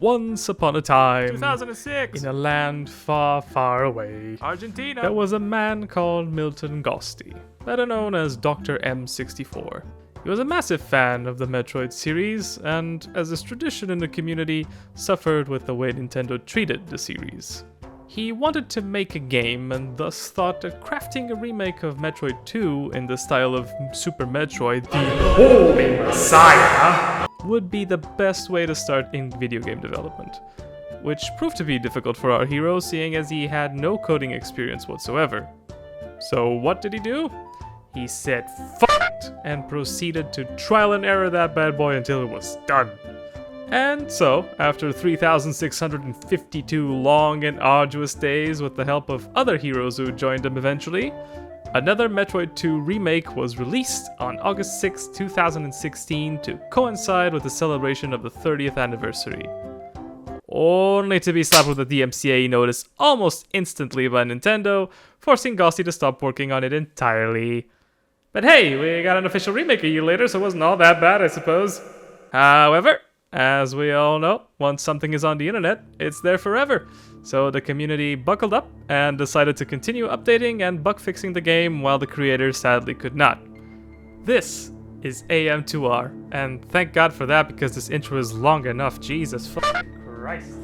Once upon a time, 2006. in a land far, far away, Argentina. there was a man called Milton Gosti, better known as Dr. M64. He was a massive fan of the Metroid series, and as is tradition in the community, suffered with the way Nintendo treated the series. He wanted to make a game and thus thought that crafting a remake of Metroid 2 in the style of Super Metroid, the Holy Messiah, would be the best way to start in video game development, which proved to be difficult for our hero seeing as he had no coding experience whatsoever. So what did he do? He said "F*** it" and proceeded to trial and error that bad boy until it was done. And so, after 3,652 long and arduous days with the help of other heroes who joined him eventually, another Metroid 2 remake was released on August 6, 2016 to coincide with the celebration of the 30th anniversary. Only to be slapped with a DMCA notice almost instantly by Nintendo, forcing Gosti to stop working on it entirely. But hey, we got an official remake a year later, so it wasn't all that bad, I suppose. However, as we all know, once something is on the internet, it's there forever. So the community buckled up and decided to continue updating and bug fixing the game while the creators sadly could not. This is AM2R, and thank God for that because this intro is long enough. Jesus fucking Christ.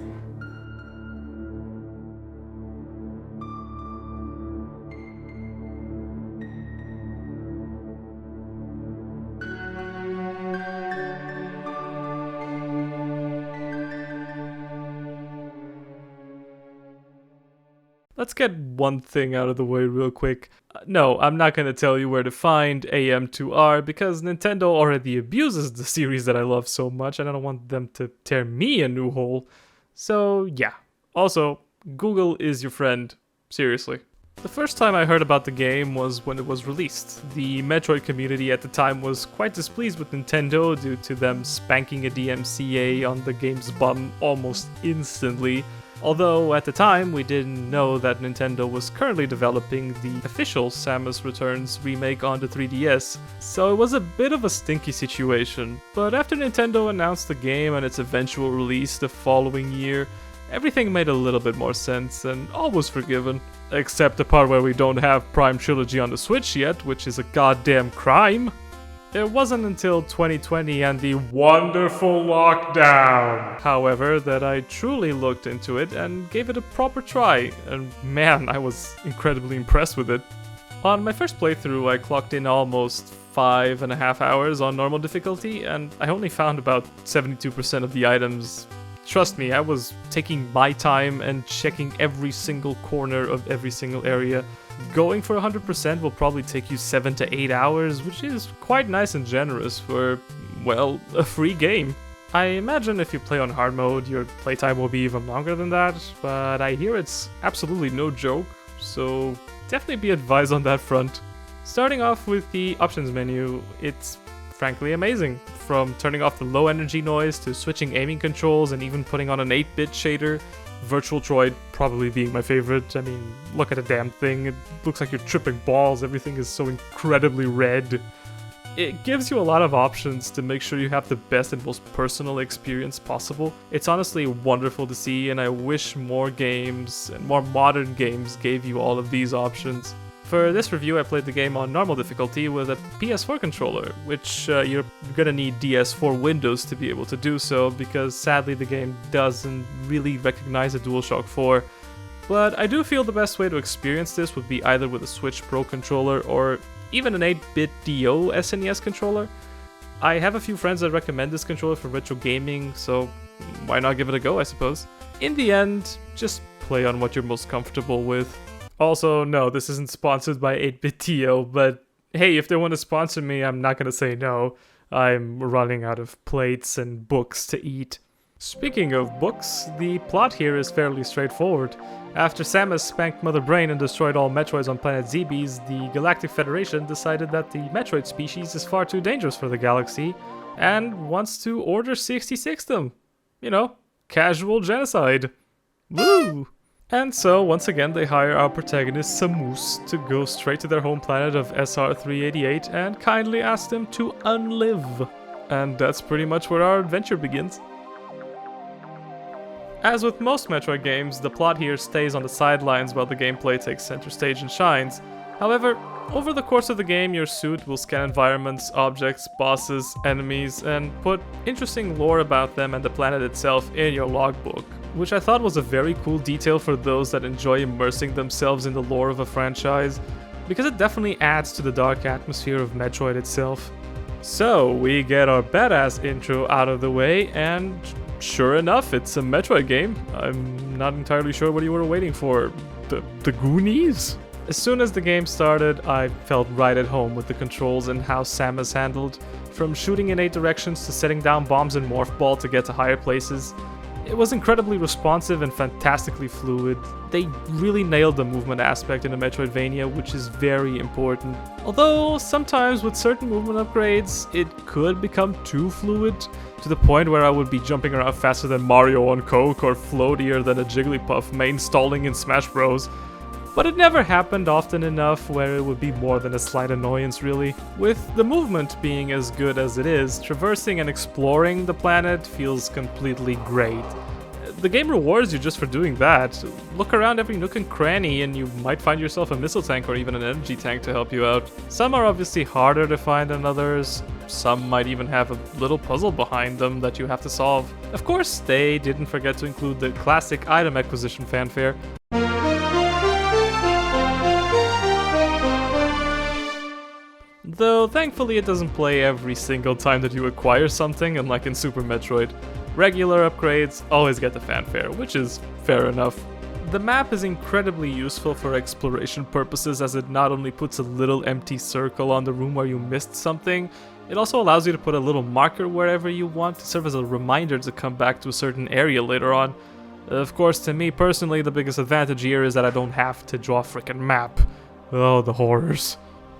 Let's get one thing out of the way real quick. No, I'm not going to tell you where to find AM2R because Nintendo already abuses the series that I love so much and I don't want them to tear me a new hole. So yeah. Also, Google is your friend. Seriously. The first time I heard about the game was when it was released. The Metroid community at the time was quite displeased with Nintendo due to them spanking a DMCA on the game's bum almost instantly. Although, at the time, we didn't know that Nintendo was currently developing the official Samus Returns remake on the 3DS, so it was a bit of a stinky situation. But after Nintendo announced the game and its eventual release the following year, everything made a little bit more sense and all was forgiven. Except the part where we don't have Prime Trilogy on the Switch yet, which is a goddamn crime. It wasn't until 2020 and the wonderful lockdown, however, that I truly looked into it and gave it a proper try, and man, I was incredibly impressed with it. On my first playthrough, I clocked in almost 5.5 hours on normal difficulty, and I only found about 72% of the items. Trust me, I was taking my time and checking every single corner of every single area. Going for 100% will probably take you 7 to 8 hours, which is quite nice and generous for, well, a free game. I imagine if you play on hard mode, your playtime will be even longer than that, but I hear it's absolutely no joke, so definitely be advised on that front. Starting off with the options menu, it's frankly amazing. From turning off the low energy noise to switching aiming controls and even putting on an 8-bit shader. Virtual Droid probably being my favorite. I mean, look at the damn thing. It looks like you're tripping balls. Everything is so incredibly red. It gives you a lot of options to make sure you have the best and most personal experience possible. It's honestly wonderful to see, and I wish more games and more modern games gave you all of these options. For this review, I played the game on normal difficulty with a PS4 controller, which you're gonna need DS4 Windows to be able to do so, because sadly the game doesn't really recognize a DualShock 4. But I do feel the best way to experience this would be either with a Switch Pro controller or even an 8-bit DO SNES controller. I have a few friends that recommend this controller for retro gaming, so why not give it a go, I suppose. In the end, just play on what you're most comfortable with. Also, no, this isn't sponsored by 8-bit TO, but hey, if they want to sponsor me, I'm not going to say no. I'm running out of plates and books to eat. Speaking of books, the plot here is fairly straightforward. After Samus spanked Mother Brain and destroyed all Metroids on planet Zebes, the Galactic Federation decided that the Metroid species is far too dangerous for the galaxy, and wants to Order 66 them. You know, casual genocide. Woo! And so, once again, they hire our protagonist Samus to go straight to their home planet of SR-388 and kindly ask them to unlive. And that's pretty much where our adventure begins. As with most Metroid games, the plot here stays on the sidelines while the gameplay takes center stage and shines. However, over the course of the game, your suit will scan environments, objects, bosses, enemies, and put interesting lore about them and the planet itself in your logbook, which I thought was a very cool detail for those that enjoy immersing themselves in the lore of a franchise, because it definitely adds to the dark atmosphere of Metroid itself. So, we get our badass intro out of the way, and sure enough, it's a Metroid game. I'm not entirely sure what you were waiting for. The Goonies? As soon as the game started, I felt right at home with the controls and how Samus handled, from shooting in 8 directions to setting down bombs in Morph Ball to get to higher places. It was incredibly responsive and fantastically fluid. They really nailed the movement aspect in a Metroidvania, which is very important. Although sometimes with certain movement upgrades, it could become too fluid, to the point where I would be jumping around faster than Mario on Coke or floatier than a Jigglypuff main stalling in Smash Bros. But it never happened often enough where it would be more than a slight annoyance, really. With the movement being as good as it is, traversing and exploring the planet feels completely great. The game rewards you just for doing that. Look around every nook and cranny and you might find yourself a missile tank or even an energy tank to help you out. Some are obviously harder to find than others. Some might even have a little puzzle behind them that you have to solve. Of course, they didn't forget to include the classic item acquisition fanfare. Though thankfully it doesn't play every single time that you acquire something, unlike in Super Metroid. Regular upgrades always get the fanfare, which is fair enough. The map is incredibly useful for exploration purposes, as it not only puts a little empty circle on the room where you missed something, it also allows you to put a little marker wherever you want to serve as a reminder to come back to a certain area later on. Of course, to me personally, the biggest advantage here is that I don't have to draw a frickin' map. Oh, the horrors.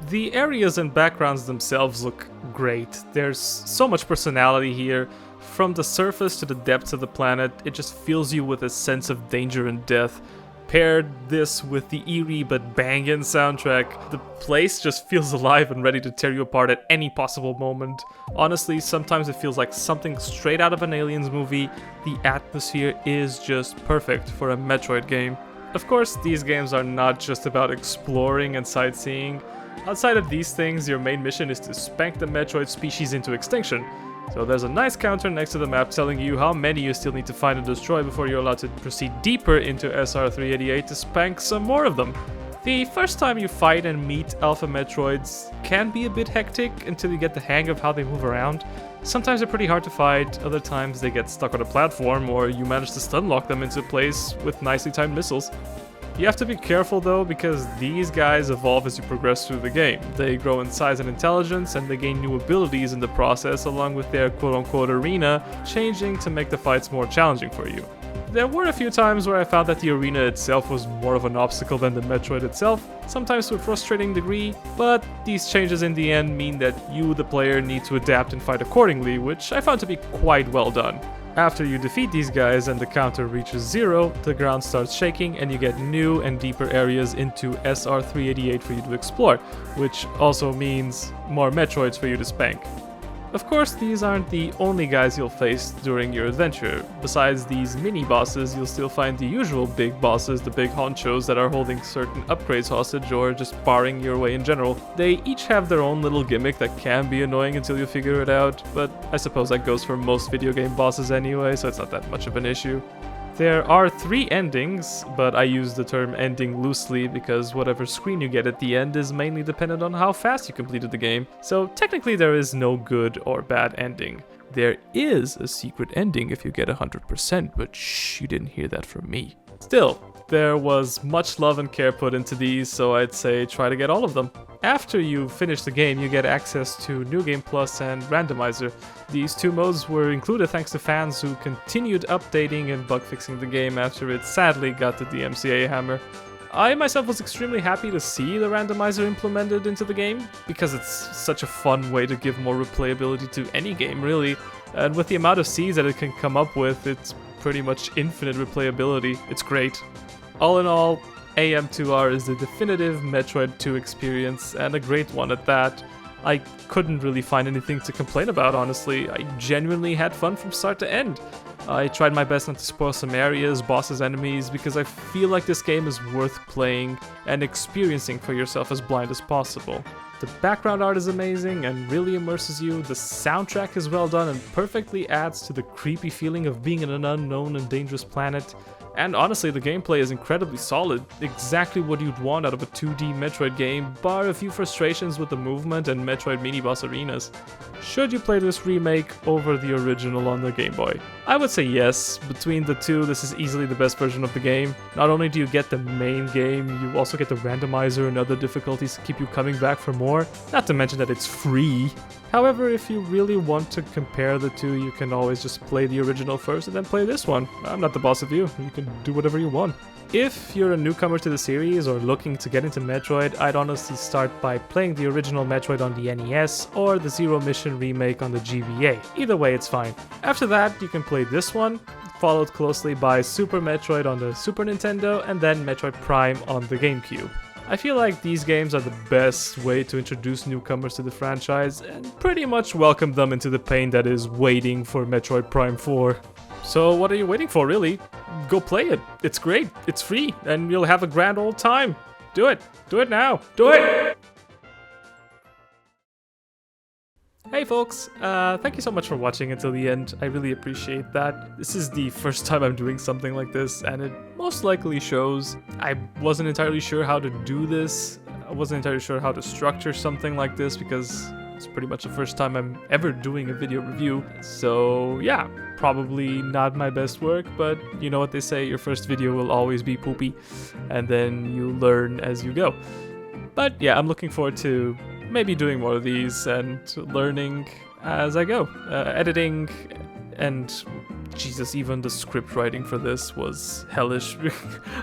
The areas and backgrounds themselves look great. There's so much personality here. From the surface to the depths of the planet, it just fills you with a sense of danger and death. Paired this with the eerie but bangin' soundtrack, the place just feels alive and ready to tear you apart at any possible moment. Honestly, sometimes it feels like something straight out of an Aliens movie. The atmosphere is just perfect for a Metroid game. Of course, these games are not just about exploring and sightseeing. Outside of these things, your main mission is to spank the Metroid species into extinction. So there's a nice counter next to the map telling you how many you still need to find and destroy before you're allowed to proceed deeper into SR388 to spank some more of them. The first time you fight and meet Alpha Metroids can be a bit hectic until you get the hang of how they move around. Sometimes they're pretty hard to fight, other times they get stuck on a platform or you manage to stun lock them into place with nicely timed missiles. You have to be careful though, because these guys evolve as you progress through the game. They grow in size and intelligence, and they gain new abilities in the process, along with their quote-unquote arena changing to make the fights more challenging for you. There were a few times where I found that the arena itself was more of an obstacle than the Metroid itself, sometimes to a frustrating degree, but these changes in the end mean that you, the player, need to adapt and fight accordingly, which I found to be quite well done. After you defeat these guys and the counter reaches 0, the ground starts shaking and you get new and deeper areas into SR388 for you to explore, which also means more Metroids for you to spank. Of course, these aren't the only guys you'll face during your adventure. Besides these mini-bosses, you'll still find the usual big bosses, the big honchos that are holding certain upgrades hostage or just barring your way in general. They each have their own little gimmick that can be annoying until you figure it out, but I suppose that goes for most video game bosses anyway, so it's not that much of an issue. There are 3 endings, but I use the term ending loosely because whatever screen you get at the end is mainly dependent on how fast you completed the game, so technically there is no good or bad ending. There is a secret ending if you get 100%, but shh, you didn't hear that from me. Still, there was much love and care put into these, so I'd say try to get all of them. After you finish the game, you get access to New Game Plus and Randomizer. These 2 modes were included thanks to fans who continued updating and bug fixing the game after it sadly got the DMCA hammer. I myself was extremely happy to see the Randomizer implemented into the game, because it's such a fun way to give more replayability to any game really, and with the amount of seeds that it can come up with, it's pretty much infinite replayability. It's great. All in all, AM2R is the definitive Metroid 2 experience, and a great one at that. I couldn't really find anything to complain about, honestly. I genuinely had fun from start to end. I tried my best not to spoil some areas, bosses, enemies, because I feel like this game is worth playing and experiencing for yourself as blind as possible. The background art is amazing and really immerses you, the soundtrack is well done and perfectly adds to the creepy feeling of being in an unknown and dangerous planet. And honestly, the gameplay is incredibly solid, exactly what you'd want out of a 2D Metroid game, bar a few frustrations with the movement and Metroid mini-boss arenas. Should you play this remake over the original on the Game Boy? I would say yes. Between the two, this is easily the best version of the game. Not only do you get the main game, you also get the randomizer and other difficulties to keep you coming back for more, not to mention that it's free. However, if you really want to compare the two, you can always just play the original first and then play this one. I'm not the boss of you can do whatever you want. If you're a newcomer to the series or looking to get into Metroid, I'd honestly start by playing the original Metroid on the NES or the Zero Mission remake on the GBA. Either way, it's fine. After that, you can play this one, followed closely by Super Metroid on the Super Nintendo and then Metroid Prime on the GameCube. I feel like these games are the best way to introduce newcomers to the franchise and pretty much welcome them into the pain that is waiting for Metroid Prime 4. So what are you waiting for, really? Go play it. It's great, it's free, and you'll have a grand old time. Do it. Do it now. Do it! Hey folks, thank you so much for watching until the end. I really appreciate that. This is the first time I'm doing something like this, and it most likely shows. I wasn't entirely sure how to do this. I wasn't entirely sure how to structure something like this because it's pretty much the first time I'm ever doing a video review. So yeah, probably not my best work, but you know what they say, your first video will always be poopy, and then you learn as you go. But yeah, I'm looking forward to maybe doing more of these and learning as I go. Editing and Jesus, even the script writing for this was hellish.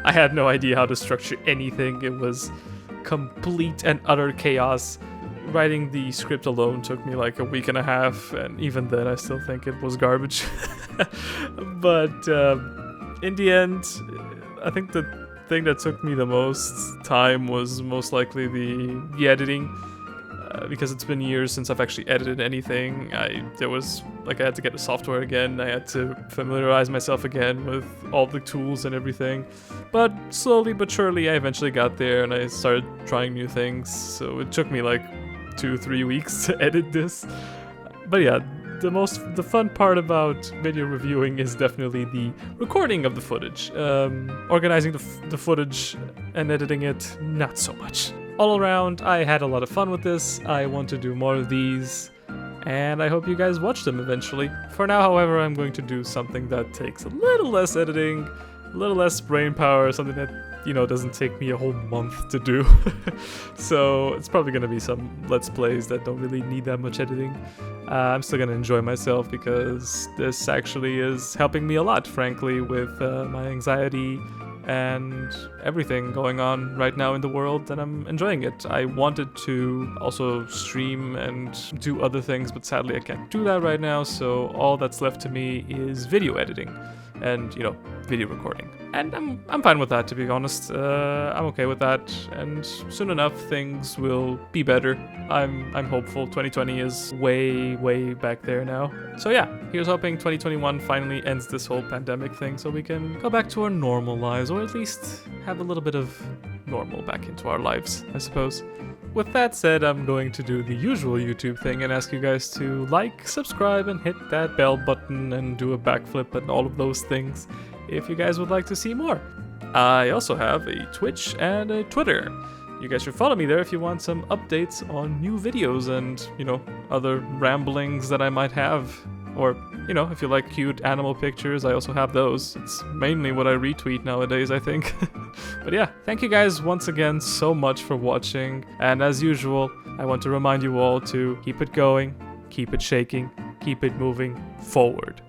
I had no idea how to structure anything. It was complete and utter chaos. Writing the script alone took me like a week and a half, and even then I still think it was garbage. But in the end, I think the thing that took me the most time was most likely the editing. Because it's been years since I've actually edited anything. I had to get the software again. I had to familiarize myself again with all the tools and everything. But slowly but surely I eventually got there and I started trying new things. So it took me like 2-3 weeks to edit this. But yeah, the fun part about video reviewing is definitely the recording of the footage. Organizing the footage and editing it, not so much. All around, I had a lot of fun with this. I want to do more of these, and I hope you guys watch them eventually. For now, however, I'm going to do something that takes a little less editing, a little less brain power, something that, doesn't take me a whole month to do. So it's probably going to be some Let's Plays that don't really need that much editing. I'm still going to enjoy myself because this actually is helping me a lot, frankly, with my anxiety and everything going on right now in the world, and I'm enjoying it. I wanted to also stream and do other things, but sadly I can't do that right now, so all that's left to me is video editing and, video recording. And I'm fine with that, to be honest. I'm okay with that, and soon enough things will be better. I'm hopeful. 2020 is way back there now. So yeah, here's hoping 2021 finally ends this whole pandemic thing so we can go back to our normal lives, or at least have a little bit of normal back into our lives, I suppose. With that said, I'm going to do the usual YouTube thing and ask you guys to like, subscribe, and hit that bell button and do a backflip and all of those things if you guys would like to see more. I also have a Twitch and a Twitter. You guys should follow me there if you want some updates on new videos and, other ramblings that I might have. Or, if you like cute animal pictures, I also have those. It's mainly what I retweet nowadays, I think. But yeah, thank you guys once again so much for watching. And as usual, I want to remind you all to keep it going, keep it shaking, keep it moving forward.